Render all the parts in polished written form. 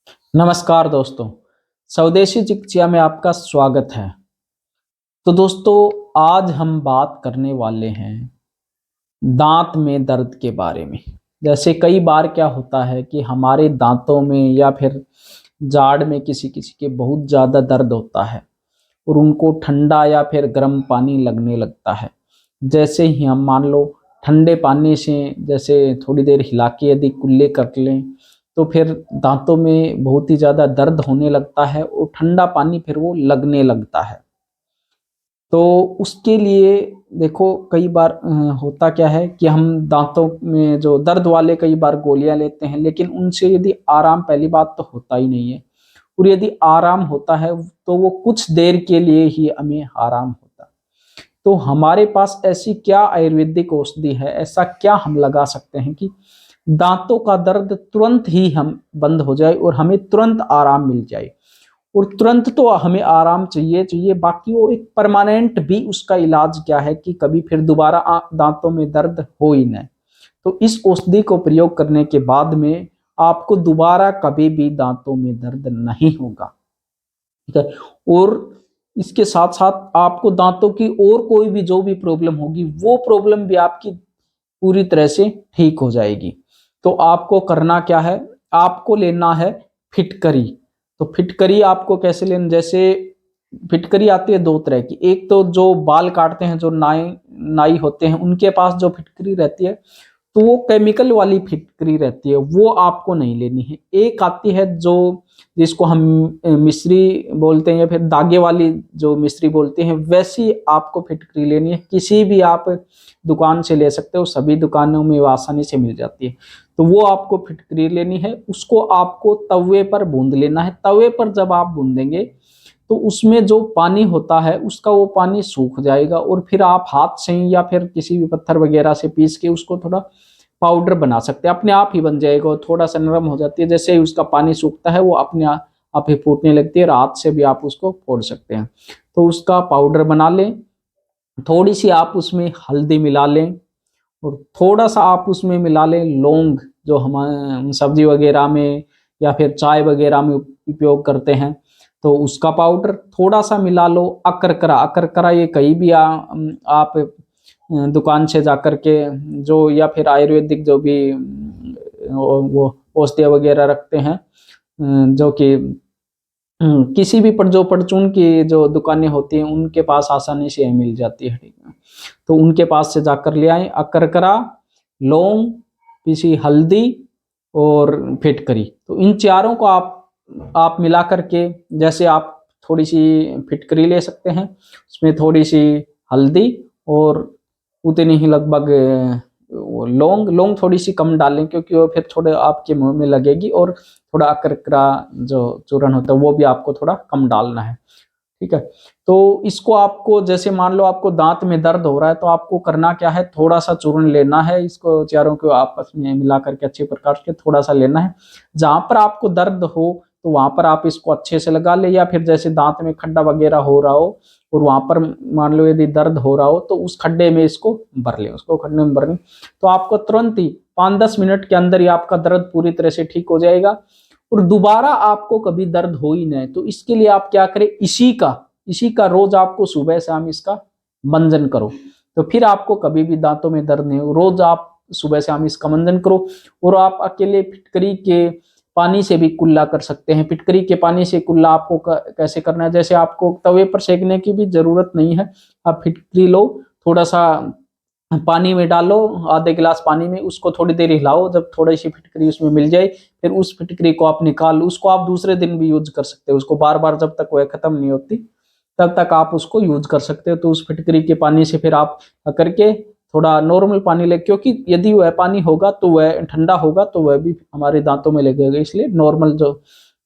नमस्कार दोस्तों, स्वदेशी चिकित्सा में आपका स्वागत है। तो दोस्तों, आज हम बात करने वाले हैं दाँत में दर्द के बारे में। जैसे कई बार क्या होता है कि हमारे दाँतों में या फिर जाड़ में किसी-किसी के बहुत ज़्यादा दर्द होता है और उनको ठंडा या फिर गर्म पानी लगने लगता है। जैसे ही हम मान लो ठंडे पानी से जैसे थोड़ी देर हिला के यदि कुल्ले कर लें, तो फिर दाँतों में बहुत ही ज़्यादा दर्द होने लगता है और ठंडा पानी फिर वो लगने लगता है। तो उसके लिए देखो कई बार होता क्या है कि हम दाँतों में जो दर्द वाले कई बार गोलियाँ लेते हैं, लेकिन उनसे यदि आराम पहली बात तो होता ही नहीं है और यदि आराम होता है तो वो कुछ देर के लिए ही हमें आराम होता है। तो हमारे पास ऐसी क्या आयुर्वेदिक औषधि है, ऐसा क्या हम लगा सकते हैं कि दाँतों का दर्द तुरंत ही हम बंद हो जाए और हमें तुरंत आराम मिल जाए। और तुरंत तो हमें आराम चाहिए, बाकी वो एक परमानेंट भी उसका इलाज क्या है कि कभी फिर दोबारा दाँतों में दर्द हो ही ना। तो इस औषधि को प्रयोग करने के बाद में आपको दोबारा कभी भी दाँतों में दर्द नहीं होगा, ठीक है? और इसके साथ-साथ आपको दाँतों की और कोई भी जो भी प्रॉब्लम होगी, वो प्रॉब्लम भी आपकी पूरी तरह से ठीक हो जाएगी। तो आपको करना क्या है, आपको लेना है फिटकरी। तो फिटकरी आपको कैसे लेना, जैसे फिटकरी आती है 2 तरह की। एक तो जो बाल काटते हैं, जो नाई नाई होते हैं, उनके पास जो फिटकरी रहती है, तो वो केमिकल वाली फिटकरी रहती है, वो आपको नहीं लेनी है। एक आती है जो जिसको हम मिश्री बोलते हैं या फिर धागे वाली जो मिश्री बोलते हैं, वैसी आपको फिटकरी लेनी है। किसी भी आप दुकान से ले सकते हो, सभी दुकानों में वो आसानी से मिल जाती है। तो वो आपको फिटकरी लेनी है, उसको आपको तवे पर भूँध लेना है। तवे पर जब आप भूँधेंगे, तो उसमें जो पानी होता है, उसका वो पानी सूख जाएगा और फिर आप हाथ से या फिर किसी भी पत्थर वगैरह से पीस के उसको थोड़ा पाउडर बना सकते हैं। अपने आप ही बन जाएगा और थोड़ा-सा नरम हो जाती है। जैसे ही उसका पानी सूखता है, वो अपने आप ही फूटने लगती है और हाथ से भी आप उसको फोड़ सकते हैं। तो उसका पाउडर बना लें, थोड़ी-सी आप उसमें हल्दी मिला लें और थोड़ा-सा आप उसमें मिला लें लौंग, जो हम सब्ज़ी वगैरह में या फिर चाय वगैरह में उपयोग करते हैं, तो उसका पाउडर थोड़ा-सा मिला लो। अकरकरा, अकरकरा ये कहीं भी आप दुकान से जाकर के जो या फिर आयुर्वेदिक जो भी वो औषधियाँ वगैरह रखते हैं, जो कि किसी भी जो परचून की जो दुकानें होती हैं, उनके पास आसानी से मिल जाती है, ठीक है? तो उनके पास से जाकर ले आएँ अकरकरा, लौंग, पीसी हल्दी और फिटकरी। तो इन चारों को आप मिला कर के, जैसे आप थोड़ी-सी फिटकरी ले सकते हैं, उसमें थोड़ी-सी हल्दी और उतनी ही लगभग वो लौंग लौंग थोड़ी-सी कम डालें क्योंकि वो फिर थोड़े आपके मुँह में लगेगी और थोड़ा अकरकरा जो चूर्ण होता है, वो भी आपको थोड़ा कम डालना है। ठीक है? तो इसको आपको जैसे मान लो आपको दाँत में दर्द हो रहा है, तो आपको करना क्या है, थोड़ा-सा चूर्ण लेना है, इसको चारों को आपस में मिला कर के अच्छे प्रकार से थोड़ा-सा लेना है। जहाँ पर आपको दर्द हो, तो वहाँ पर आप इसको अच्छे से लगा लें या फिर जैसे दाँत में खड्डा वगैरह हो रहा हो और वहाँ पर मान लो यदि दर्द हो रहा हो, तो उस खड्डे में इसको भर लें, उसको खड्डे में भर लें। तो आपको तुरंत ही 5-10 मिनट के अंदर ही आपका दर्द पूरी तरह से ठीक हो जाएगा और दोबारा आपको कभी दर्द हो ही ना। तो इसके लिए आप क्या करें, इसी का रोज आपको सुबह शाम इसका मंजन करो, तो फिर आपको कभी भी दांतों में दर्द नहीं हो। रोज आप सुबह शाम इसका मंजन करो और आप अकेले फिटकरी के पानी से भी कुल्ला कर सकते हैं। फिटकरी के पानी से कुल्ला आपको कैसे करना है, जैसे आपको तवे पर सेकने की भी जरूरत नहीं है। आप फिटकरी लो, थोड़ा सा पानी में डालो, आधे गिलास पानी में उसको थोड़ी देर हिलाओ, जब थोड़ी सी फिटकरी उसमें मिल जाए, फिर उस फिटकरी को आप निकाल लो। उसको आप दूसरे दिन भी यूज कर सकते हो, उसको बार बार जब तक वह खत्म नहीं होती तब तक आप उसको यूज कर सकते हो। तो उस फिटकरी के पानी से फिर आप करके थोड़ा नॉर्मल पानी ले, क्योंकि यदि वह पानी होगा तो वह ठंडा होगा तो वह भी हमारे दांतों में लगेगा, इसलिए नॉर्मल जो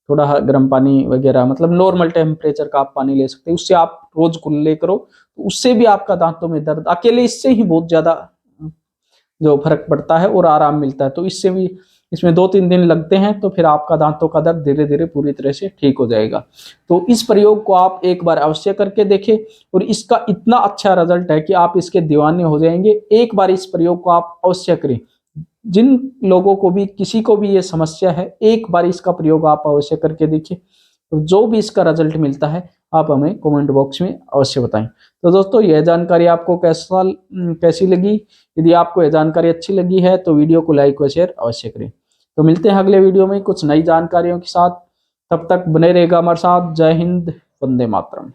थोड़ा गर्म पानी वगैरह मतलब नॉर्मल टेम्परेचर का आप पानी ले सकते हैं। उससे आप रोज कुल्ले करो, तो उससे भी आपका दांतों में दर्द अकेले इससे ही बहुत ज्यादा जो फर्क पड़ता है और आराम मिलता है। तो इससे भी इसमें 2-3 दिन लगते हैं, तो फिर आपका दांतों का दर्द धीरे धीरे पूरी तरह से ठीक हो जाएगा। तो इस प्रयोग को आप एक बार अवश्य करके देखें और इसका इतना अच्छा रिजल्ट है कि आप इसके दीवाने हो जाएंगे। एक बार इस प्रयोग को आप अवश्य करें। जिन लोगों को भी, किसी को भी ये समस्या है, एक बार इसका प्रयोग आप अवश्य करके देखिए, तो जो भी इसका रिजल्ट मिलता है आप हमें कमेंट बॉक्स में अवश्य बताएं। तो दोस्तों यह जानकारी आपको कैसी लगी? यदि आपको यह जानकारी अच्छी लगी है तो वीडियो को लाइक व शेयर अवश्य करें। तो मिलते हैं अगले वीडियो में कुछ नई जानकारियों के साथ, तब तक बने रहेगा हमारे साथ। जय हिंद, वंदे मातरम।